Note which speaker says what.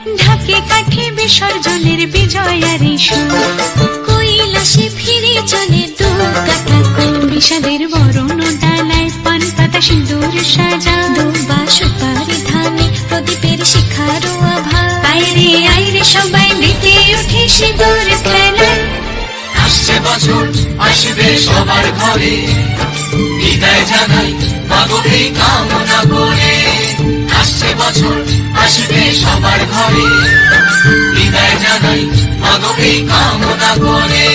Speaker 1: ঢাকে কাঠে বিসর্জনের বিজয়ারি সুর, কৈলাসে ফিরে চলে দু কাটা বিষাদের বরণ ডালায় পান পাতা সিঁদুর সাজা, দুবা সুপারি ধানে প্রদীপের শিখার আভা। আইরে আইরে সবাই মেতে উঠে সিঁদুর খেলায়।
Speaker 2: আসছে বছর আসবে সবার ঘরে, বিদায় জানাই মাগো এই কামনা করে। আসছে বছর আসবে সবার ঘরে, বিদায় জানাই মাগো এই কামনা করে।